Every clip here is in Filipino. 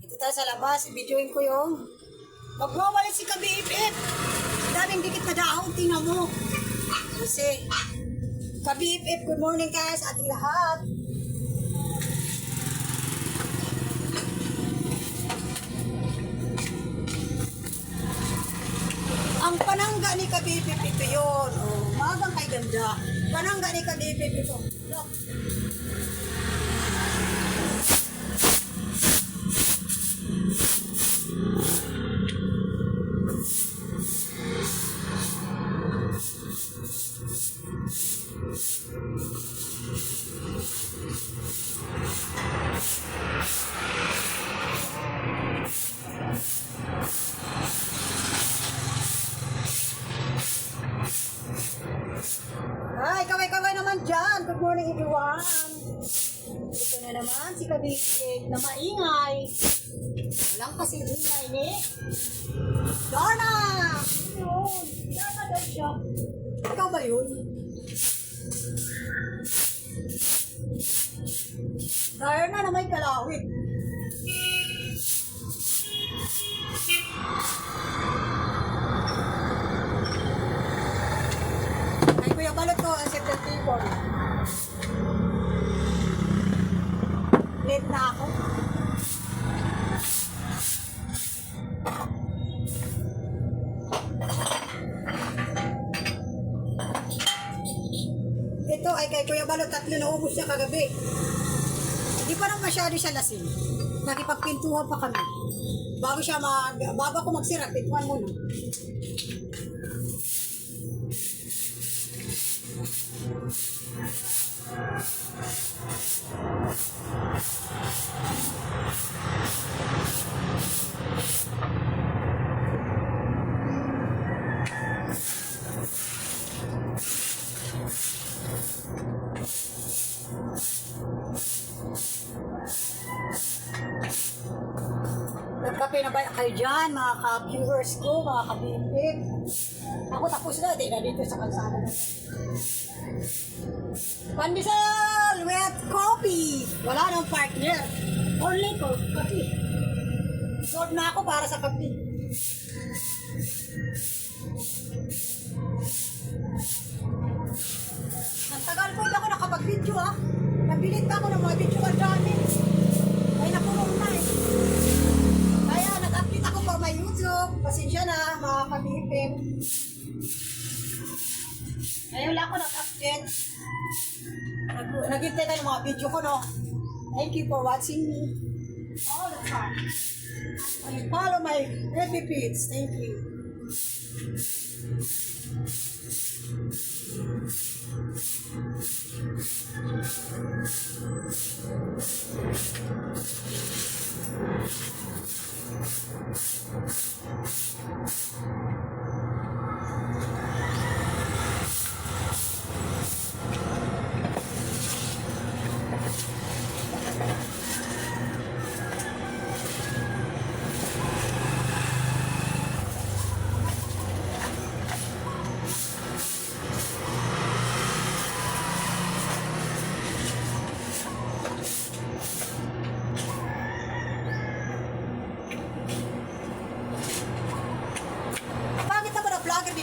Ito tayo sa labas, videoin ko yung magwawalit si Kabiip-ip. Daming dikit na dahon, tingnan mo. Kasi, Kabiip-ip, good morning guys, ating lahat. Ang panangga ni Kabiip-ip ito yun. Oh, magang kay ganda. Panangga ni Kabiip-ip ito. Look. Ay, kaway-kaway naman dyan. Good morning everyone. Ito na naman si Kabiip na maingay. Walang kasi ingay ni Darna! Yun. Darna daw siya. Ikaw ba yun? Darna na may kalawit. Ay, kuya, balot ko ang sector table. Late na ako. Ito ay kay Kuya Balot, 3 na ubos niya kagabi. Hindi pa naman masyado siya lasing. Nakipagpintuhan pa kami. Bago ako magsira, pintuhan muna. Nagkape na ba kayo dyan, mga ka-viewers ko, mga ka-bimbib? Ako tapos na, di na dito sa kalsada. Pandesal with coffee. Wala nang partner. Only coffee. Sold na ako para sa kape. Ang tagal po hindi ako nakapag-video ah. Nabilit ako ng mga video ang dami. Ay nakulong na eh. Kaya nag-update ako for my YouTube. Pasensya na mga kabipip. Ngayon lang ako nag-update. Nag-hintay ka ng mga video ko, no? Thank you for watching me all the time. And follow my happy feeds. Thank you.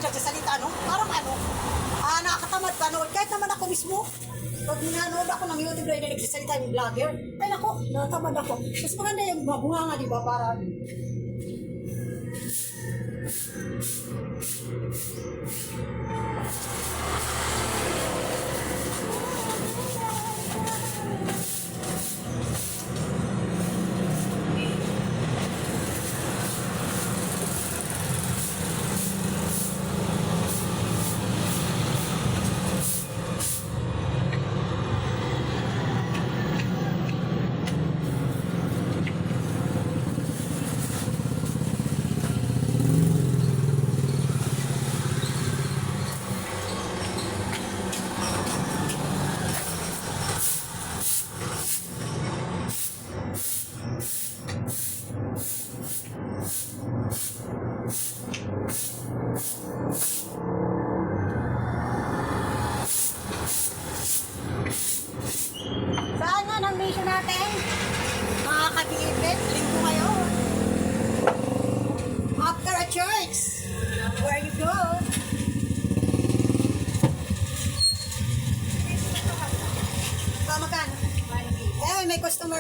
Nagsasalita, no? Parang ano, nakakatamad ka noon. Kahit naman ako mismo, pag nanood ako ng YouTube na nagsasalita yung vlogger, ay nako, nakatamad ako. Mas maganda yung mabunga nga, di ba? Para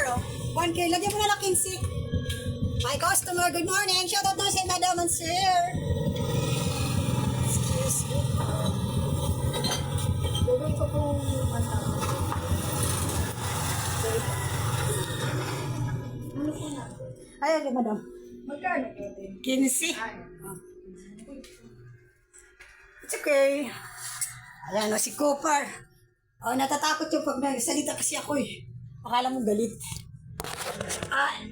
customer, oh. 1K, lagyan mo na lang 15. My customer, good morning. Shout out na sa Madam and Sir. Excuse me. Gagawin ko pong ano po na? Ay, okay, madam. Magkano po? 15. It's okay. Ayan o, si Cooper. Oh, natatakot yung pag nagsalita kasi ako eh. Akala mo galit.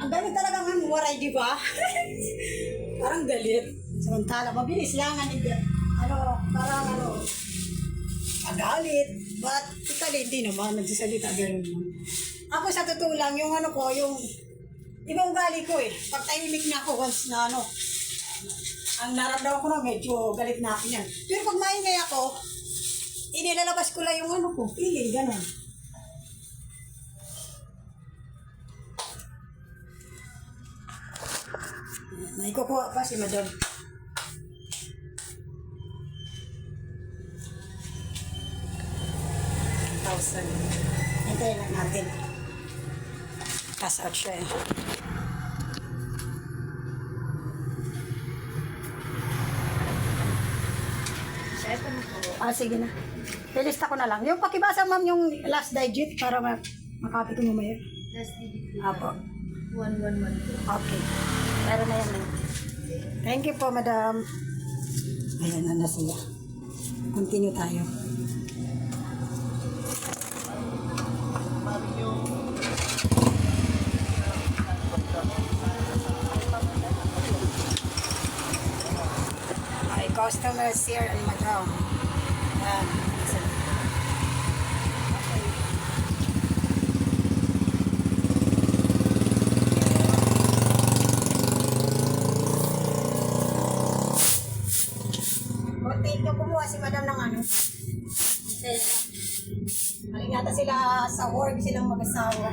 Ang galit talaga ng waray, di ba? Parang galit. Samantala, mabilis lang. Parang magalit. But, totally, hindi naman. Nagsasalita gano'n naman. Ako sa totoo lang, yung yung ibang ugali ko eh. Pag tahimik na ako, once na ang naramdaman ko na medyo galit na ako yan. Pero pag maingay ako, inilalabas ko lang yung ko, feeling, gano'n. Naikukuha pa si Madam. Hintayin lang natin. Cash out siya eh. Sige na. Ilista ko na lang. Yung pakibasa ma'am yung last digit para makapit ko mamaya. Last digit. Apo. 1112. Okay. Pero na yan. Thank you po, madam. Ayan na sila. Continue tayo. My customers here and madam. Ayan. Rotate nyo kumuha si madam ng Halingata sila sa work, silang mag-asawa.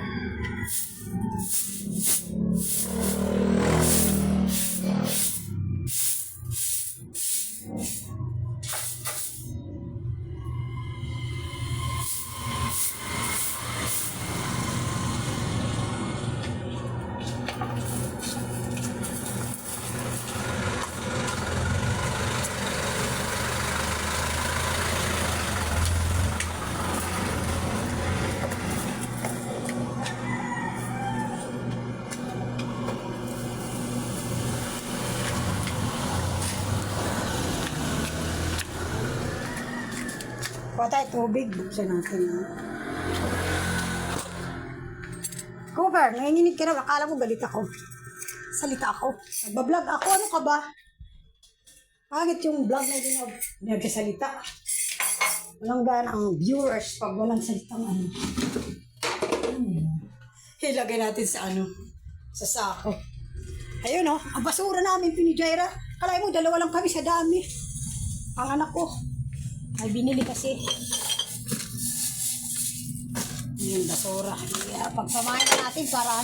Kuha tayo tubig. Buksan natin. Cooper, nanginginig ka na. Akala mo galit ako. Salita ako. Nagbablog ako. Ano ka ba? Pangit yung vlog na din nagsasalita. Walang gana ang viewers pag walang salitang Ilagay natin sa sa sako. Ayun ang basura namin pinijaira. Kalay mo, 2 lang kami sa dami. Ang anak ko. Ay, binili kasi. Yung basura. Pagsamahin na natin para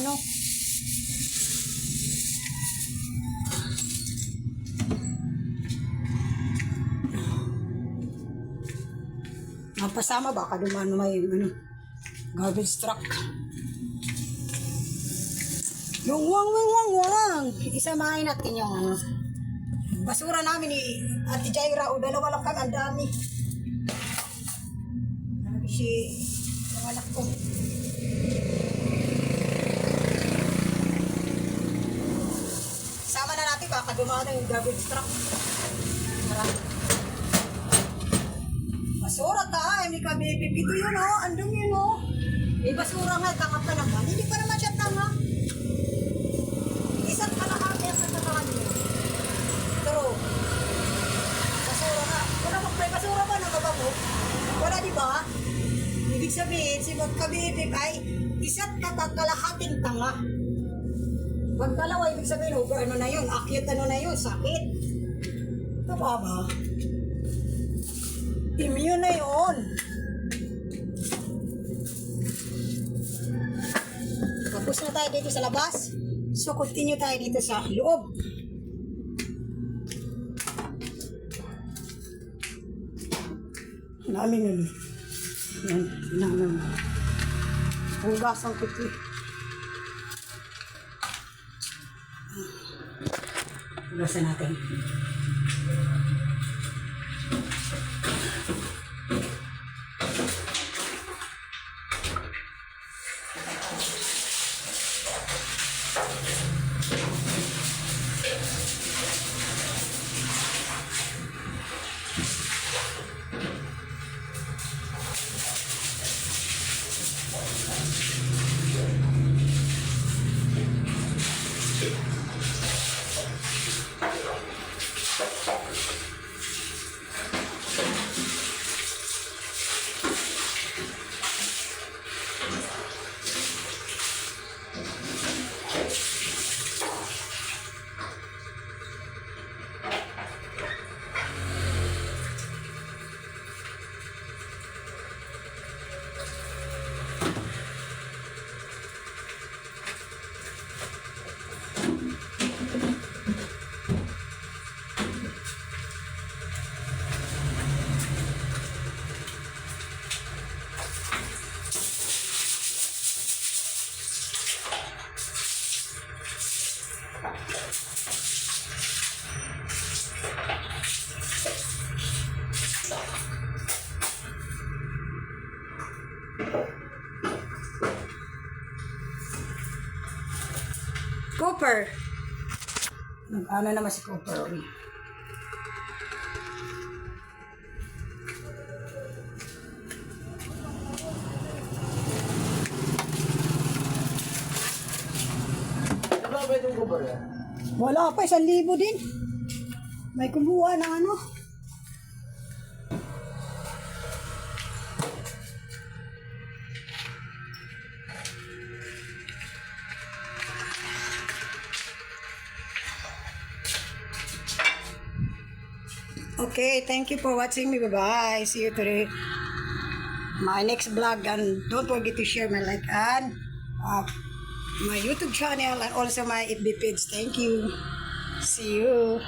Pasama baka dumaan may garbage truck. Yung wang. Isamahin natin yung basura namin ni Ate Jaira. O 2 lang kami, ang dami. Yung anak ko. Sama na natin baka dumaan yung garbage truck. Basura ta, hindi ka bibipito yun andun yun basura nga, tanga pa naman. Hindi pa naman siya tanga. Isang kalahati ang natatangan niya. Pero, basura nga. Wala may basura ba na mo? Wala, di ba? Ibig sabihin, si magkabibig ay isa't kalahating tanga. Pag dalawa, ibig sabihin, na yun, akyat na yun, sakit. Ito ba? Immune na yun. Tapos na tayo dito sa labas. So, continue tayo dito sa loob. Namin yan. Hugasan ko ito. Lusan natin. Cooper. Nag-ano naman si Cooper. Uy. Ano ba itong kubar yan? Wala pa, 1,000 din. May kumuha ng ano. Okay, thank you for watching me. Bye-bye. See you today. My next vlog, and don't forget to share my like and my YouTube channel and also my FB page. Thank you. See you.